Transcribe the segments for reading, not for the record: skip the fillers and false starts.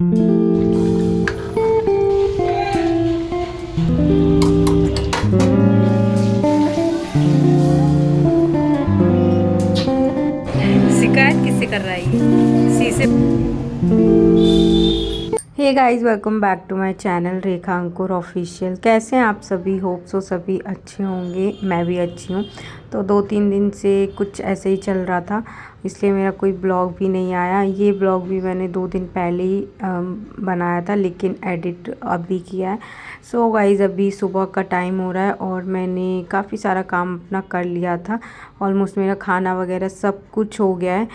शिकायत किससे कर रहा है ये? शीशे। Hey guys, welcome back to my channel Rekha Ankur official. कैसे हैं आप सभी? होप सो सभी अच्छे होंगे। मैं भी अच्छी हूँ। तो 2-3 दिन से कुछ ऐसे ही चल रहा था, इसलिए मेरा कोई ब्लॉग भी नहीं आया। ये ब्लॉग भी मैंने 2 दिन पहले ही बनाया था, लेकिन एडिट अभी किया है। सो गाइस, अभी सुबह का टाइम हो रहा है और मैंने काफ़ी सारा काम अपना कर लिया था। ऑलमोस्ट मेरा खाना वगैरह सब कुछ हो गया है।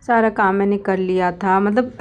सारा काम मैंने कर लिया था, मतलब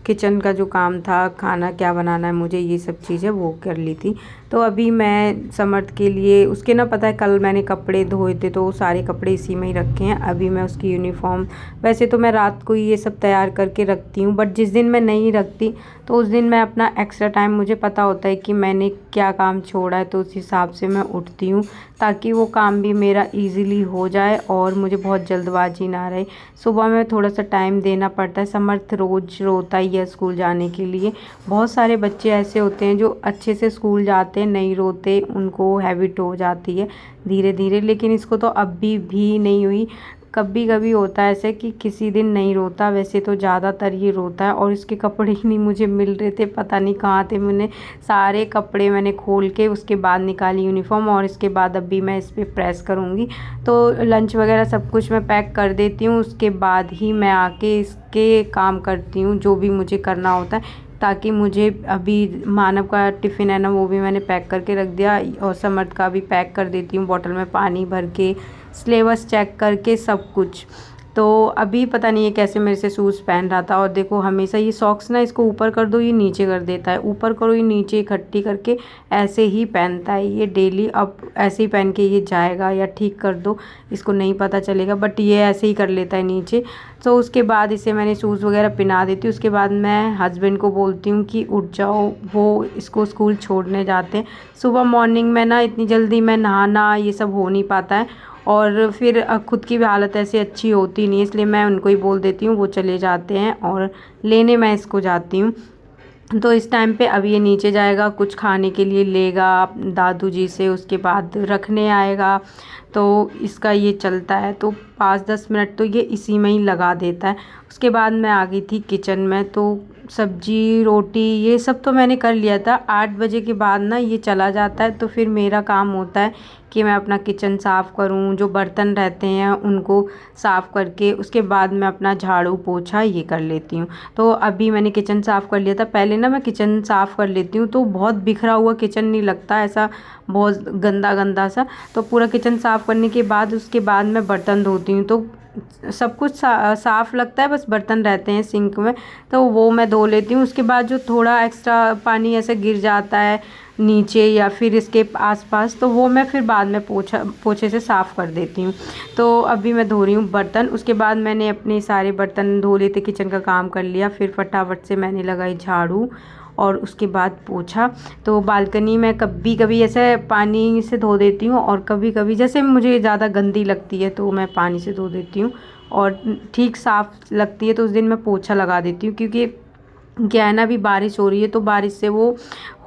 किचन का जो काम था, खाना क्या बनाना है मुझे, ये सब चीज़ें वो कर ली थी। तो अभी मैं समर्थ के लिए उसके ना, पता है कल मैंने कपड़े धोए थे तो सारे कपड़े इसी में ही रखे हैं। अभी मैं उसकी यूनिफॉर्म, वैसे तो मैं रात को ये सब तैयार करके रखती हूँ, बट जिस दिन मैं नहीं रखती तो उस दिन मैं अपना एक्स्ट्रा टाइम, मुझे पता होता है कि मैंने क्या काम छोड़ा है, तो उस हिसाब से मैं उठती हूँ ताकि वो काम भी मेरा ईज़िली हो जाए और मुझे बहुत जल्दबाजी ना रहे। सुबह में थोड़ा सा टाइम देना पड़ता है। समर्थ रोज़ रोता ही है स्कूल जाने के लिए। बहुत सारे बच्चे ऐसे होते हैं जो अच्छे से स्कूल जाते हैं, नहीं रोते, उनको हैबिट हो जाती है धीरे धीरे, लेकिन इसको तो अभी भी नहीं हुई। कभी कभी होता है ऐसे कि किसी दिन नहीं रोता, वैसे तो ज़्यादातर ये रोता है। और इसके कपड़े ही नहीं मुझे मिल रहे थे, पता नहीं कहाँ थे। मैंने सारे कपड़े मैंने खोल के उसके बाद निकाली यूनिफॉर्म, और इसके बाद अभी मैं इस पर प्रेस करूँगी। तो लंच वगैरह सब कुछ मैं पैक कर देती हूँ, उसके बाद ही मैं आके इसके काम करती हूँ जो भी मुझे करना होता है, ताकि मुझे अभी मानव का टिफ़िन है ना, वो भी मैंने पैक करके रख दिया, और समर्थ का भी पैक कर देती हूँ, बॉटल में पानी भर के, सिलेबस चेक करके सब कुछ। तो अभी पता नहीं है कैसे मेरे से शूज़ पहन रहा था, और देखो हमेशा ये सॉक्स ना, इसको ऊपर कर दो ये नीचे कर देता है, ऊपर करो ये नीचे, इकट्ठी करके ऐसे ही पहनता है ये डेली। अब ऐसे ही पहन के ये जाएगा, या ठीक कर दो, इसको नहीं पता चलेगा, बट ये ऐसे ही कर लेता है नीचे। तो उसके बाद इसे मैंने शूज़ वगैरह पहना देती हूँ। उसके बाद मैं हस्बैंड को बोलती हूँ कि उठ जाओ, वो इसको स्कूल छोड़ने जाते हैं। सुबह मॉर्निंग में ना इतनी जल्दी मैं नहाना ये सब हो नहीं पाता है, और फिर खुद की भी हालत ऐसे अच्छी होती नहीं है, इसलिए मैं उनको ही बोल देती हूँ, वो चले जाते हैं और लेने मैं इसको जाती हूँ। तो इस टाइम पे अब ये नीचे जाएगा, कुछ खाने के लिए लेगा दादू जी से, उसके बाद रखने आएगा। तो इसका ये चलता है, तो 5-10 मिनट तो ये इसी में ही लगा देता है। उसके बाद मैं आ गई थी किचन में, तो सब्जी रोटी ये सब तो मैंने कर लिया था। 8 बजे के बाद ना ये चला जाता है, तो फिर मेरा काम होता है कि मैं अपना किचन साफ़ करूं, जो बर्तन रहते हैं उनको साफ़ करके उसके बाद मैं अपना झाड़ू पोछा ये कर लेती हूँ। तो अभी मैंने किचन साफ़ कर लिया था। पहले ना मैं किचन साफ़ कर लेती हूँ तो बहुत बिखरा हुआ किचन नहीं लगता, ऐसा बहुत गंदा गंदा सा। तो पूरा किचन साफ़ करने के बाद उसके बाद मैं बर्तन धोती हूँ, तो सब कुछ साफ़ लगता है, बस बर्तन रहते हैं सिंक में, तो वो मैं धो लेती हूँ। उसके बाद जो थोड़ा एक्स्ट्रा पानी ऐसे गिर जाता है नीचे या फिर इसके आसपास, तो वो मैं फिर बाद में पोछे से साफ़ कर देती हूँ। तो अभी मैं धो रही हूँ बर्तन। उसके बाद मैंने अपने सारे बर्तन धो लिए थे, किचन का काम कर लिया, फिर फटाफट से मैंने लगाई झाड़ू और उसके बाद पोछा। तो बालकनी में कभी कभी ऐसे पानी से धो देती हूँ, और कभी कभी जैसे मुझे ज़्यादा गंदी लगती है तो मैं पानी से धो देती हूँ, और ठीक साफ़ लगती है तो उस दिन मैं पोछा लगा देती हूँ। क्योंकि क्या है ना, अभी बारिश हो रही है तो बारिश से वो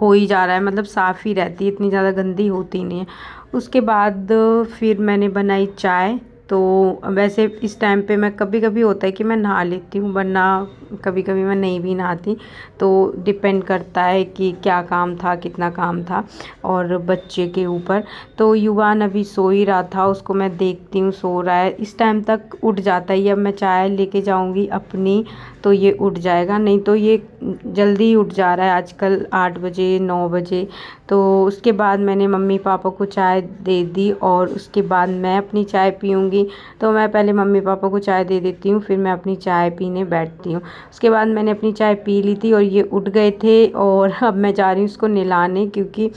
हो ही जा रहा है, मतलब साफ़ ही रहती है, इतनी ज़्यादा गंदी होती नहीं है। उसके बाद फिर मैंने बनाई चाय। तो वैसे इस टाइम पे मैं, कभी कभी होता है कि मैं नहा लेती हूँ, वरना कभी कभी मैं नहीं भी नहाती। तो डिपेंड करता है कि क्या काम था, कितना काम था, और बच्चे के ऊपर। तो युवान अभी सो ही रहा था, उसको मैं देखती हूँ सो रहा है, इस टाइम तक उठ जाता है। अब मैं चाय लेके जाऊँगी अपनी तो ये उठ जाएगा, नहीं तो ये जल्दी उठ जा रहा है आजकल, 8 बजे 9 बजे। तो उसके बाद मैंने मम्मी पापा को चाय दे दी, और उसके बाद मैं अपनी चाय पीऊँगी। तो मैं पहले मम्मी पापा को चाय दे देती हूँ, फिर मैं अपनी चाय पीने बैठती हूँ। उसके बाद मैंने अपनी चाय पी ली थी और ये उठ गए थे, और अब मैं जा रही हूँ इसको नहलाने, क्योंकि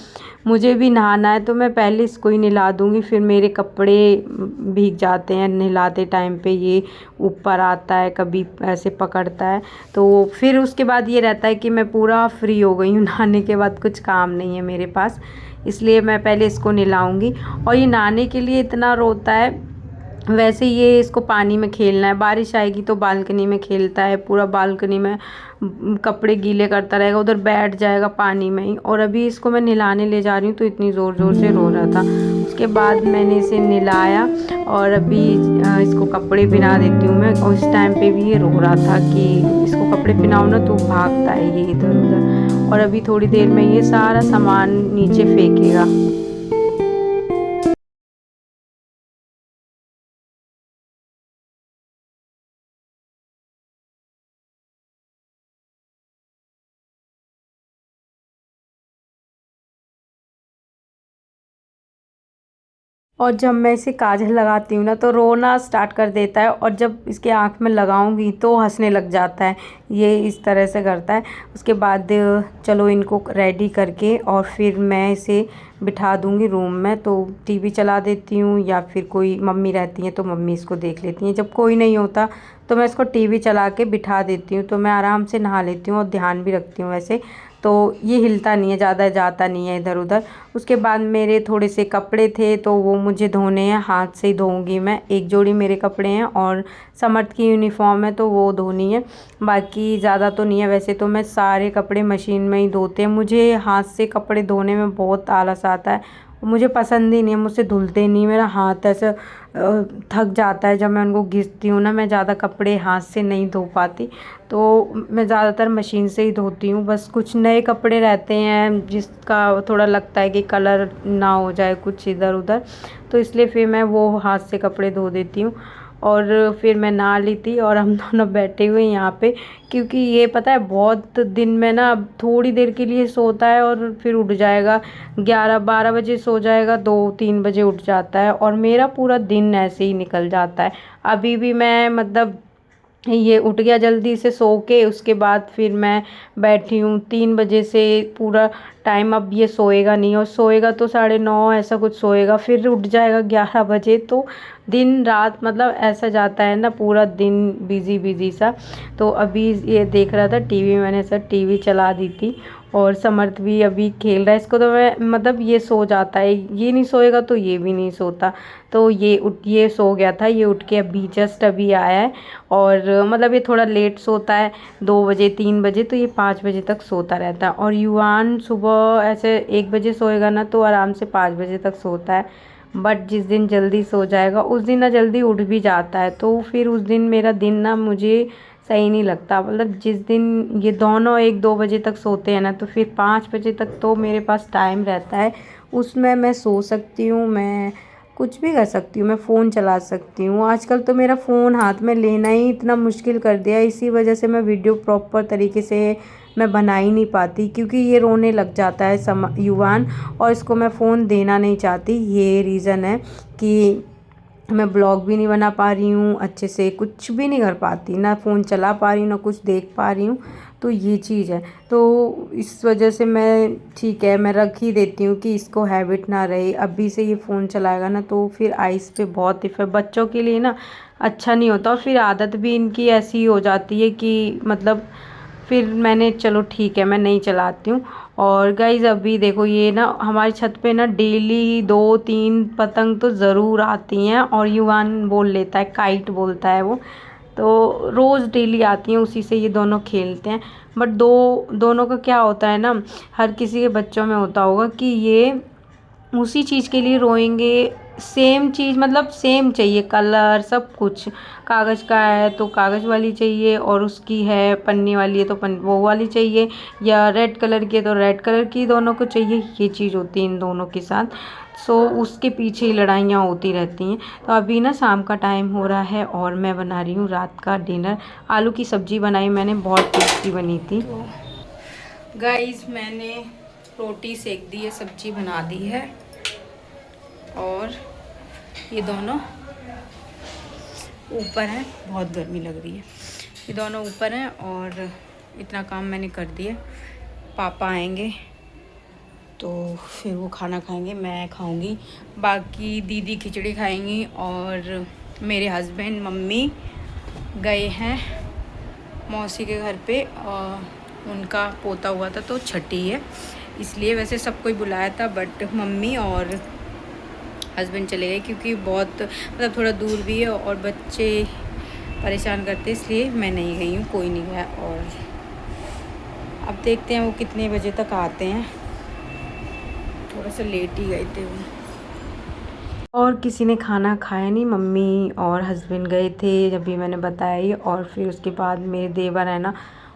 मुझे भी नहाना है। तो मैं पहले इसको ही नहला दूँगी, फिर मेरे कपड़े भीग जाते हैं नहलाते टाइम पे, ये ऊपर आता है कभी ऐसे पकड़ता है। तो फिर उसके बाद ये रहता है कि मैं पूरा फ्री हो गई हूँ, नहाने के बाद कुछ काम नहीं है मेरे पास, इसलिए मैं पहले इसको नहलाऊँगी। और ये नहाने के लिए इतना रोता है, वैसे ये इसको पानी में खेलना है, बारिश आएगी तो बालकनी में खेलता है, पूरा बालकनी में कपड़े गीले करता रहेगा, उधर बैठ जाएगा पानी में ही। और अभी इसको मैं नहलाने ले जा रही हूँ तो इतनी ज़ोर ज़ोर से रो रहा था। उसके बाद मैंने इसे नहलाया और अभी इसको कपड़े पहना देती हूँ मैं। और इस टाइम पे भी ये रो रहा था कि इसको कपड़े पहनाओ ना, तो भागता है ये इधर उधर। और अभी थोड़ी देर में ये सारा सामान नीचे फेंकेगा। और जब मैं इसे काजल लगाती हूँ ना तो रोना स्टार्ट कर देता है, और जब इसके आँख में लगाऊंगी तो हंसने लग जाता है। ये इस तरह से करता है। उसके बाद चलो इनको रेडी करके और फिर मैं इसे बिठा दूँगी रूम में, तो टीवी चला देती हूँ, या फिर कोई मम्मी रहती हैं तो मम्मी इसको देख लेती हैं। जब कोई नहीं होता तो मैं इसको टीवी चला के बिठा देती हूँ, तो मैं आराम से नहा लेती हूँ और ध्यान भी रखती हूँ वैसे। तो ये हिलता नहीं है, ज़्यादा जाता नहीं है इधर उधर। उसके बाद मेरे थोड़े से कपड़े थे तो वो मुझे धोने हैं, हाथ से ही धोऊंगी मैं। एक जोड़ी मेरे कपड़े हैं और समर्थ की यूनिफॉर्म है तो वो धोनी है, बाकी ज़्यादा तो नहीं है। वैसे तो मैं सारे कपड़े मशीन में ही धोते हैं, मुझे हाथ से कपड़े धोने में बहुत आलस आता है, मुझे पसंद ही नहीं है, मुझसे धुलते नहीं, मेरा हाथ ऐसे थक जाता है जब मैं उनको घिसती हूँ ना। मैं ज़्यादा कपड़े हाथ से नहीं धो पाती, तो मैं ज़्यादातर मशीन से ही धोती हूँ। बस कुछ नए कपड़े रहते हैं जिसका थोड़ा लगता है कि कलर ना हो जाए कुछ इधर उधर, तो इसलिए फिर मैं वो हाथ से कपड़े धो देती हूँ। और फिर मैं नहा ली थी और हम दोनों बैठे हुए यहाँ पे, क्योंकि ये पता है बहुत दिन में ना थोड़ी देर के लिए सोता है और फिर उठ जाएगा, 11-12 बजे सो जाएगा, 2-3 बजे उठ जाता है, और मेरा पूरा दिन ऐसे ही निकल जाता है। अभी भी मैं मतलब ये उठ गया जल्दी से सो के, उसके बाद फिर मैं बैठी हूँ 3 बजे से पूरा टाइम। अब ये सोएगा नहीं, और सोएगा तो 9:30 ऐसा कुछ सोएगा, फिर उठ जाएगा 11 बजे। तो दिन रात मतलब ऐसा जाता है ना, पूरा दिन बिज़ी बिज़ी सा। तो अभी ये देख रहा था टीवी, मैंने सर टीवी चला दी थी, और समर्थ भी अभी खेल रहा है। इसको तो मैं मतलब ये सो जाता है, ये नहीं सोएगा तो ये भी नहीं सोता। तो ये सो गया था, ये उठ के अभी जस्ट अभी आया है। और मतलब ये थोड़ा लेट सोता है, 2 बजे 3 बजे, तो ये 5 बजे तक सोता रहता है। और युवान सुबह ऐसे 1 बजे सोएगा ना तो आराम से 5 बजे तक सोता है। बट जिस दिन जल्दी सो जाएगा उस दिन ना जल्दी उठ भी जाता है, तो फिर उस दिन मेरा दिन ना मुझे सही नहीं लगता। मतलब जिस दिन ये दोनों 1-2 बजे तक सोते हैं ना, तो फिर 5 बजे तक तो मेरे पास टाइम रहता है, उसमें मैं सो सकती हूँ, मैं कुछ भी कर सकती हूँ, मैं फ़ोन चला सकती हूँ। आजकल तो मेरा फ़ोन हाथ में लेना ही इतना मुश्किल कर दिया है, इसी वजह से मैं वीडियो प्रॉपर तरीके से मैं बना ही नहीं पाती, क्योंकि ये रोने लग जाता है युवान, और इसको मैं फ़ोन देना नहीं चाहती। ये रीज़न है कि मैं ब्लॉग भी नहीं बना पा रही हूँ अच्छे से, कुछ भी नहीं कर पाती, ना फ़ोन चला पा रही हूँ ना कुछ देख पा रही हूँ। तो ये चीज़ है, तो इस वजह से मैं ठीक है मैं रख ही देती हूँ कि इसको हैबिट ना रहे। अभी से ये फ़ोन चलाएगा ना तो फिर आइज़ पे बहुत इफ़ेक्ट, बच्चों के लिए ना अच्छा नहीं होता, और फिर आदत भी इनकी ऐसी हो जाती है कि मतलब फिर मैंने चलो ठीक है मैं नहीं चलाती हूँ। और गाइज़ अभी देखो ये ना हमारी छत पे ना डेली 2-3 पतंग तो ज़रूर आती हैं, और युवान बोल लेता है, काइट बोलता है वो, तो रोज़ डेली आती हैं, उसी से ये दोनों खेलते हैं। बट दोनों का क्या होता है ना, हर किसी के बच्चों में होता होगा कि ये उसी चीज़ के लिए रोएंगे, सेम चीज़ मतलब सेम चाहिए, कलर सब कुछ। कागज़ का है तो कागज़ वाली चाहिए, और उसकी है पन्नी वाली है तो वो वाली चाहिए, या रेड कलर की है तो रेड कलर की दोनों को चाहिए। ये चीज़ होती है इन दोनों के साथ। सो उसके पीछे ही लड़ाइयाँ होती रहती हैं। तो अभी ना शाम का टाइम हो रहा है और मैं बना रही हूँ रात का डिनर। आलू की सब्ज़ी बनाई मैंने, बहुत टेस्टी बनी थी। तो गाइस मैंने रोटी सेक दी है, सब्जी बना दी है, और ये दोनों ऊपर हैं, बहुत गर्मी लग रही है, ये दोनों ऊपर हैं, और इतना काम मैंने कर दिया। पापा आएंगे तो फिर वो खाना खाएंगे, मैं खाऊंगी, बाकी दीदी खिचड़ी खाएंगी, और मेरे हस्बैंड मम्मी गए हैं मौसी के घर पे, और उनका पोता हुआ था तो छठी है इसलिए। वैसे सबको बुलाया था बट मम्मी और हस्बैंड चले गए क्योंकि बहुत मतलब थोड़ा दूर भी है और बच्चे परेशान करते, इसलिए मैं नहीं गई हूँ, कोई नहीं गया। और अब देखते हैं वो कितने बजे तक आते हैं, थोड़ा सा लेट ही गए थे वो। और किसी ने खाना खाया नहीं, मम्मी और हस्बैंड गए थे जब भी मैंने बताया ही। और फिर उसके बाद मेरे देवर है ना,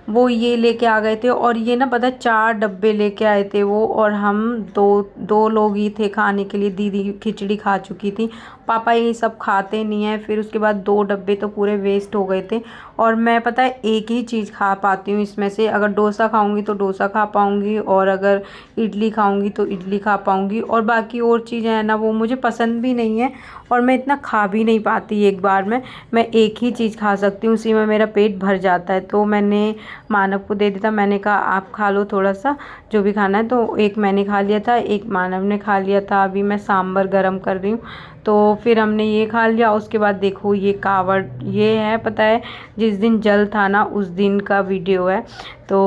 वो ये लेके आ गए थे। और ये ना पता 4 डब्बे लेके आए थे वो, और हम दो लोग ही थे खाने के लिए। दीदी खिचड़ी खा चुकी थी, पापा ये सब खाते नहीं है। फिर उसके बाद 2 डब्बे तो पूरे वेस्ट हो गए थे। और मैं पता है एक ही चीज़ खा पाती हूँ इसमें से, अगर डोसा खाऊंगी तो डोसा खा पाऊंगी, और अगर इडली खाऊंगी तो इडली खा पाऊंगी। और बाकी और चीज़ें हैं ना वो मुझे पसंद भी नहीं है, और मैं इतना खा भी नहीं पाती एक बार में। मैं एक ही चीज़ खा सकती हूँ, उसी में मेरा पेट भर जाता है। तो मैंने मानव को दे दिया था, मैंने कहा आप खा लो थोड़ा सा जो भी खाना है। तो एक मैंने खा लिया था, एक मानव ने खा लिया था। अभी मैं सांभर गरम कर रही हूँ, तो फिर हमने ये खा लिया। उसके बाद देखो ये कावड़, ये है पता है जिस दिन जल था ना उस दिन का वीडियो है। तो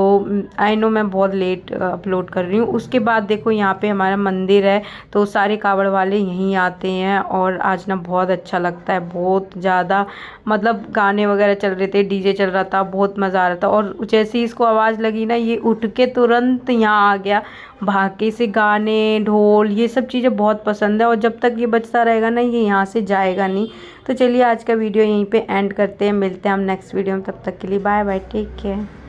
आई नो मैं बहुत लेट अपलोड कर रही हूँ। उसके बाद देखो यहाँ पे हमारा मंदिर है, तो सारे कावड़ वाले यहीं आते हैं। और आज ना बहुत अच्छा लगता है, बहुत ज़्यादा, मतलब गाने वगैरह चल रहे थे, डीजे चल रहा था, बहुत मज़ा आ रहा था। और जैसे ही इसको आवाज़ लगी ना, ये उठ के तुरंत यहाँ आ गया भाग के। से गाने ढोल ये सब चीज़ें बहुत पसंद है, और जब तक ये बजता रहेगा ना ये यहाँ से जाएगा नहीं। तो चलिए आज का वीडियो यहीं पे एंड करते हैं, मिलते हैं हम नेक्स्ट वीडियो में। तब तक के लिए बाय बाय, टेक केयर।